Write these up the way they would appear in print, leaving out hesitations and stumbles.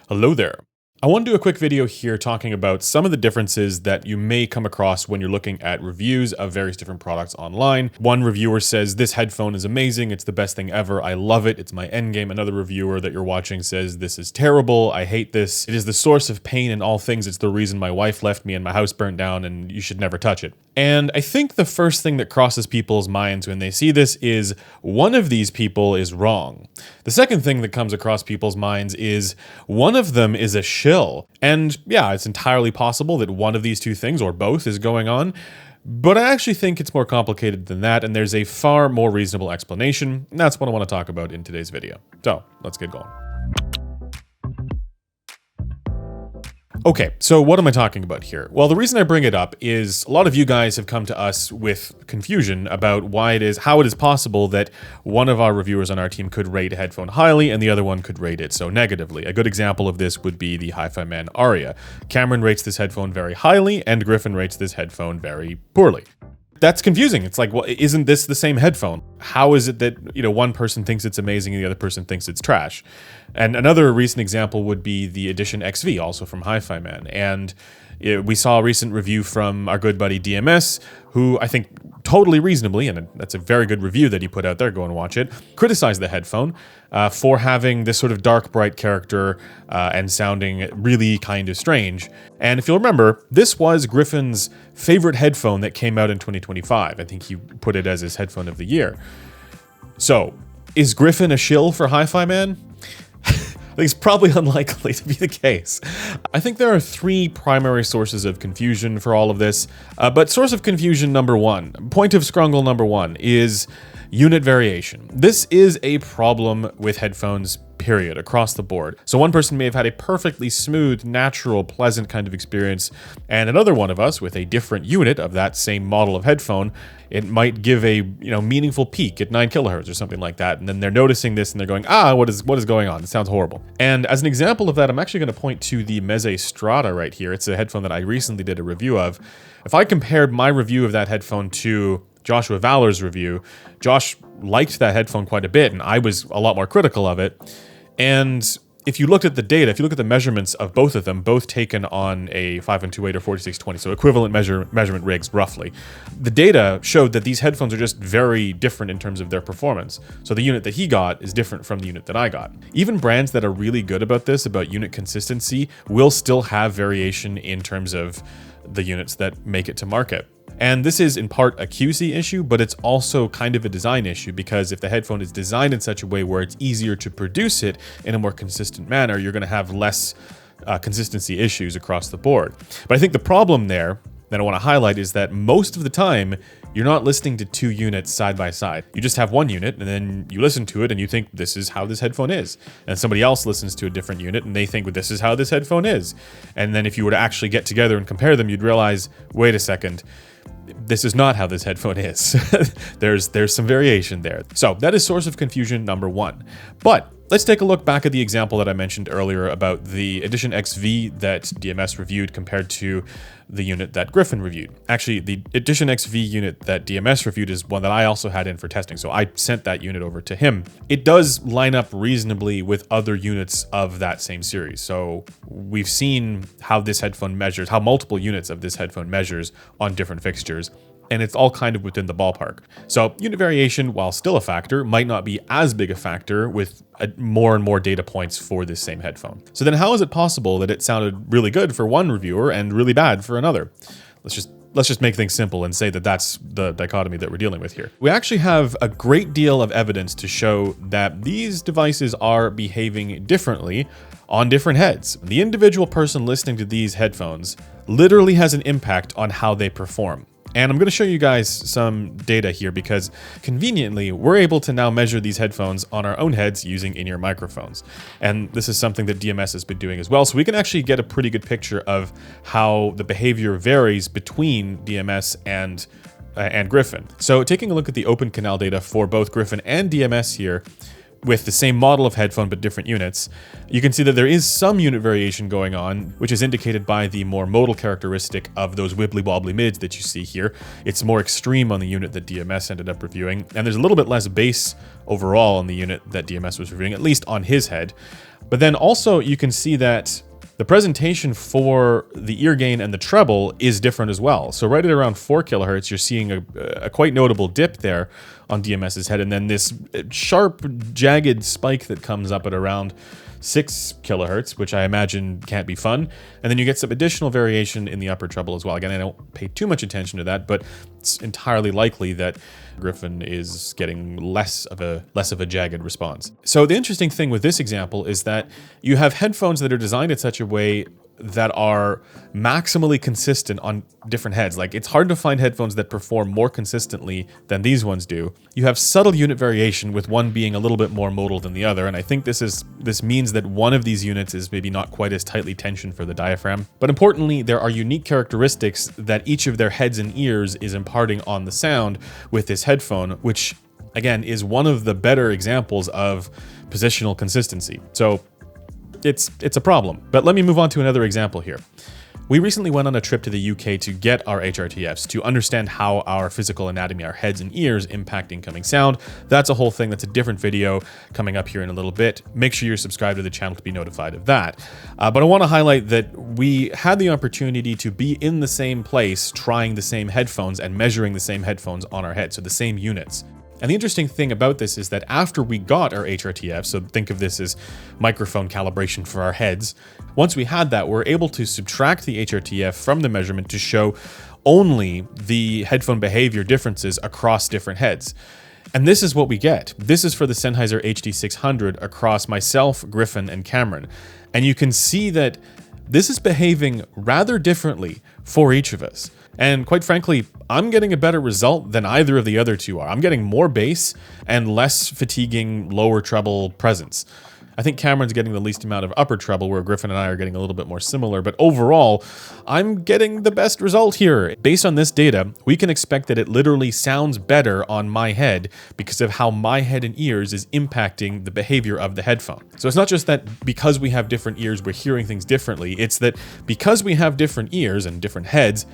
Hello there. I want to do a quick video here talking about some of the differences that you may come across when you're looking at reviews of various different products online. One reviewer says, this headphone is amazing, it's the best thing ever, I love it, it's my endgame. Another reviewer that you're watching says, this is terrible, I hate this, it is the source of pain in all things, it's the reason my wife left me and my house burnt down and you should never touch it. And I think the first thing that crosses people's minds when they see this is one of these people is wrong. The second thing that comes across people's minds is one of them is a shill. And yeah, it's entirely possible that one of these two things or both is going on. But I actually think it's more complicated than that, and there's a far more reasonable explanation. And that's what I want to talk about in today's video. So let's get going. Okay, so what am I talking about here? Well, the reason I bring it up is a lot of you guys have come to us with confusion about how it is possible that one of our reviewers on our team could rate a headphone highly and the other one could rate it so negatively. A good example of this would be the Hi-Fi Man Aria. Cameron rates this headphone very highly and Griffin rates this headphone very poorly. That's confusing. It's like, well, isn't this the same headphone? How is it that, one person thinks it's amazing and the other person thinks it's trash? And another recent example would be the Edition XV, also from Hi-Fi Man. And we saw a recent review from our good buddy DMS, who I think totally reasonably, and that's a very good review that he put out there, go and watch it, criticized the headphone for having this sort of dark, bright character and sounding really kind of strange. And if you'll remember, this was Griffin's favorite headphone that came out in 2025. I think he put it as his headphone of the year. So, is Griffin a shill for Hi-Fi Man? I think it's probably unlikely to be the case. I think there are three primary sources of confusion for all of this, but source of confusion number one, point of scrungle number one, is unit variation. This is a problem with headphones, period, across the board. So one person may have had a perfectly smooth, natural, pleasant kind of experience, and another one of us with a different unit of that same model of headphone, it might give a meaningful peak at 9 kilohertz or something like that, and then they're noticing this and they're going, what is going on? It sounds horrible. And as an example of that, I'm actually going to point to the Meze Strata right here. It's a headphone that I recently did a review of. If I compared my review of that headphone to Joshua Valor's review, Josh liked that headphone quite a bit, and I was a lot more critical of it. And if you looked at the data, if you look at the measurements of both of them, both taken on a 5128 or 4620, so equivalent measurement rigs, roughly, the data showed that these headphones are just very different in terms of their performance. So the unit that he got is different from the unit that I got. Even brands that are really good about this, about unit consistency, will still have variation in terms of the units that make it to market. And this is in part a QC issue, but it's also kind of a design issue, because if the headphone is designed in such a way where it's easier to produce it in a more consistent manner, you're going to have less consistency issues across the board. But I think the problem there that I want to highlight is that most of the time, you're not listening to two units side by side. You just have one unit, and then you listen to it and you think, this is how this headphone is. And somebody else listens to a different unit and they think, well, this is how this headphone is. And then if you were to actually get together and compare them, you'd realize, wait a second, this is not how this headphone is. There's some variation there. So that is source of confusion number one. But let's take a look back at the example that I mentioned earlier about the Edition XV that DMS reviewed compared to the unit that Griffin reviewed. Actually, the Edition XV unit that DMS reviewed is one that I also had in for testing, so I sent that unit over to him. It does line up reasonably with other units of that same series. So we've seen how this headphone measures, how multiple units of this headphone measures on different fixtures, and it's all kind of within the ballpark. So unit variation, while still a factor, might not be as big a factor with more and more data points for this same headphone. So then how is it possible that it sounded really good for one reviewer and really bad for another? Let's just make things simple and say that that's the dichotomy that we're dealing with here. We actually have a great deal of evidence to show that these devices are behaving differently on different heads. The individual person listening to these headphones literally has an impact on how they perform. And I'm going to show you guys some data here because conveniently we're able to now measure these headphones on our own heads using in-ear microphones. And this is something that DMS has been doing as well. So we can actually get a pretty good picture of how the behavior varies between DMS and Griffin. So taking a look at the open canal data for both Griffin and DMS here, with the same model of headphone but different units, you can see that there is some unit variation going on, which is indicated by the more modal characteristic of those wibbly-wobbly mids that you see here. It's more extreme on the unit that DMS ended up reviewing, and there's a little bit less bass overall on the unit that DMS was reviewing, at least on his head. But then also you can see that the presentation for the ear gain and the treble is different as well. So right at around 4 kilohertz, you're seeing a quite notable dip there on DMS's head, and then this sharp, jagged spike that comes up at around 6 kilohertz, which I imagine can't be fun. And then you get some additional variation in the upper treble as well. Again, I don't pay too much attention to that, but it's entirely likely that Griffin is getting less of a jagged response. So the interesting thing with this example is that you have headphones that are designed in such a way that are maximally consistent on different heads. Like, it's hard to find headphones that perform more consistently than these ones do. You have subtle unit variation, with one being a little bit more modal than the other, and I think this means that one of these units is maybe not quite as tightly tensioned for the diaphragm. But importantly, there are unique characteristics that each of their heads and ears is imparting on the sound with this headphone, which again is one of the better examples of positional consistency. So it's a problem. But let me move on to another example here. We recently went on a trip to the UK to get our HRTFs to understand how our physical anatomy, our heads and ears, impact incoming sound. That's a whole thing. That's a different video coming up here in a little bit. Make sure you're subscribed to the channel to be notified of that. But I want to highlight that we had the opportunity to be in the same place, trying the same headphones and measuring the same headphones on our head, so the same units. And the interesting thing about this is that after we got our HRTF, so think of this as microphone calibration for our heads, once we had that, we're able to subtract the HRTF from the measurement to show only the headphone behavior differences across different heads. And this is what we get. This is for the Sennheiser HD600 across myself, Griffin, and Cameron. And you can see that this is behaving rather differently for each of us. And quite frankly, I'm getting a better result than either of the other two are. I'm getting more bass and less fatiguing lower treble presence. I think Cameron's getting the least amount of upper treble, where Griffin and I are getting a little bit more similar, but overall, I'm getting the best result here. Based on this data, we can expect that it literally sounds better on my head because of how my head and ears is impacting the behavior of the headphone. So it's not just that because we have different ears, we're hearing things differently. It's that because we have different ears and different heads,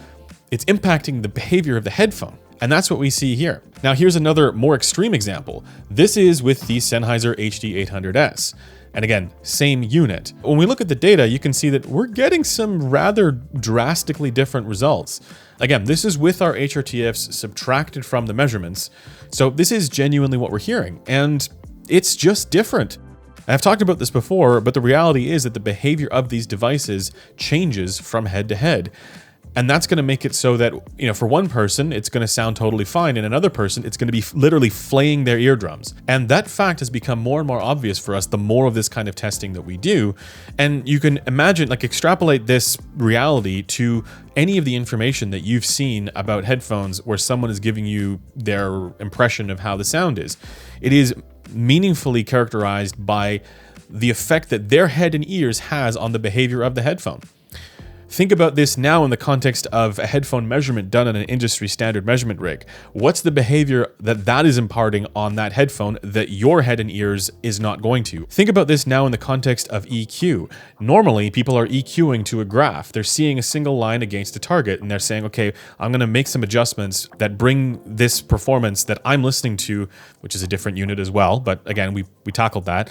it's impacting the behavior of the headphone. And that's what we see here. Now here's another more extreme example. This is with the Sennheiser HD800S. And again, same unit. When we look at the data, you can see that we're getting some rather drastically different results. Again, this is with our HRTFs subtracted from the measurements. So this is genuinely what we're hearing, and it's just different. I've talked about this before, but the reality is that the behavior of these devices changes from head to head. And that's going to make it so that, for one person, it's going to sound totally fine, and another person, it's going to be literally flaying their eardrums. And that fact has become more and more obvious for us the more of this kind of testing that we do. And you can imagine, extrapolate this reality to any of the information that you've seen about headphones where someone is giving you their impression of how the sound is. It is meaningfully characterized by the effect that their head and ears has on the behavior of the headphone. Think about this now in the context of a headphone measurement done on an industry standard measurement rig. What's the behavior that is imparting on that headphone that your head and ears is not going to? Think about this now in the context of EQ. Normally, people are EQing to a graph. They're seeing a single line against a target, and they're saying, okay, I'm going to make some adjustments that bring this performance that I'm listening to, which is a different unit as well, but again, we tackled that,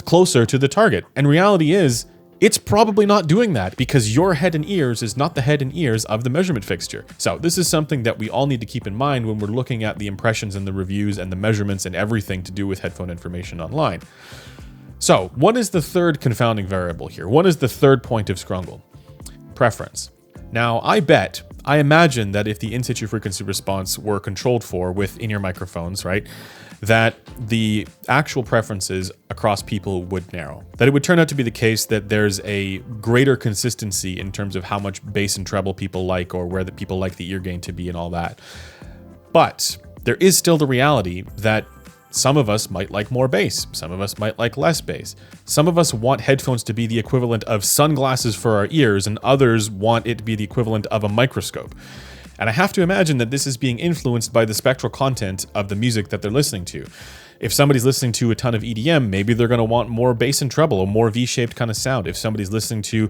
closer to the target. And reality is, it's probably not doing that because your head and ears is not the head and ears of the measurement fixture. So this is something that we all need to keep in mind when we're looking at the impressions and the reviews and the measurements and everything to do with headphone information online. So what is the third confounding variable here? What is the third point of Scrungle? Preference. Now, I imagine that if the in-situ frequency response were controlled for with in-ear microphones, right, that the actual preferences across people would narrow. That it would turn out to be the case that there's a greater consistency in terms of how much bass and treble people like, or where the people like the ear gain to be and all that. But there is still the reality that some of us might like more bass. Some of us might like less bass. Some of us want headphones to be the equivalent of sunglasses for our ears, and others want it to be the equivalent of a microscope. And I have to imagine that this is being influenced by the spectral content of the music that they're listening to. If somebody's listening to a ton of EDM, maybe they're going to want more bass and treble, or more V-shaped kind of sound. If somebody's listening to,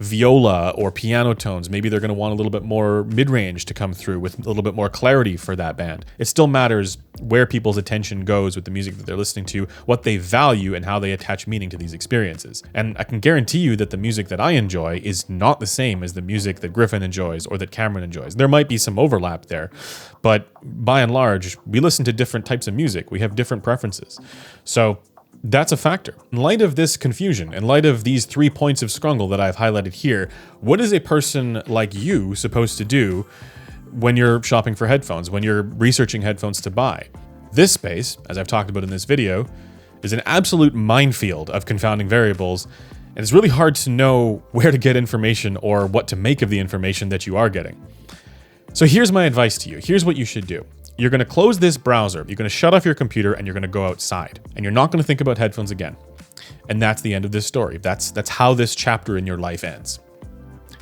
viola or piano tones, maybe they're going to want a little bit more mid-range to come through with a little bit more clarity for that band. It still matters where people's attention goes with the music that they're listening to, what they value, and how they attach meaning to these experiences. And I can guarantee you that the music that I enjoy is not the same as the music that Griffin enjoys or that Cameron enjoys. There might be some overlap there, but by and large, we listen to different types of music. We have different preferences. So that's a factor. In light of this confusion, in light of these 3 points of scrungle that I've highlighted here, what is a person like you supposed to do when you're shopping for headphones, when you're researching headphones to buy? This space, as I've talked about in this video, is an absolute minefield of confounding variables, and it's really hard to know where to get information or what to make of the information that you are getting. So here's my advice to you. Here's what you should do. You're going to close this browser, you're going to shut off your computer, and you're going to go outside. And you're not going to think about headphones again. And that's the end of this story. That's how this chapter in your life ends.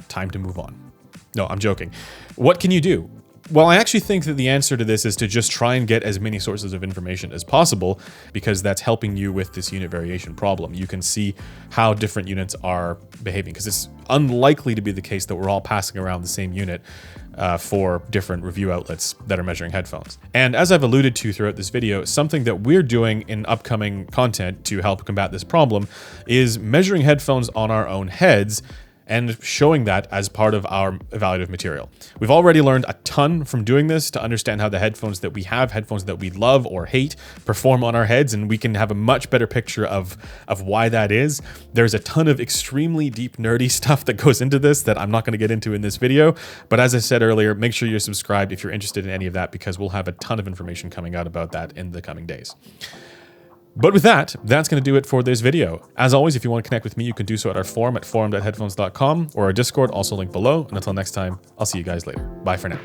Time to move on. No, I'm joking. What can you do? Well, I actually think that the answer to this is to just try and get as many sources of information as possible, because that's helping you with this unit variation problem. You can see how different units are behaving, because it's unlikely to be the case that we're all passing around the same unit for different review outlets that are measuring headphones. And as I've alluded to throughout this video, something that we're doing in upcoming content to help combat this problem is measuring headphones on our own heads and showing that as part of our evaluative material. We've already learned a ton from doing this to understand how the headphones that we have, headphones that we love or hate, perform on our heads, and we can have a much better picture of why that is. There's a ton of extremely deep, nerdy stuff that goes into this that I'm not gonna get into in this video, but as I said earlier, make sure you're subscribed if you're interested in any of that, because we'll have a ton of information coming out about that in the coming days. But with that, that's going to do it for this video. As always, if you want to connect with me, you can do so at our forum at forum.headphones.com or our Discord, also linked below. And until next time, I'll see you guys later. Bye for now.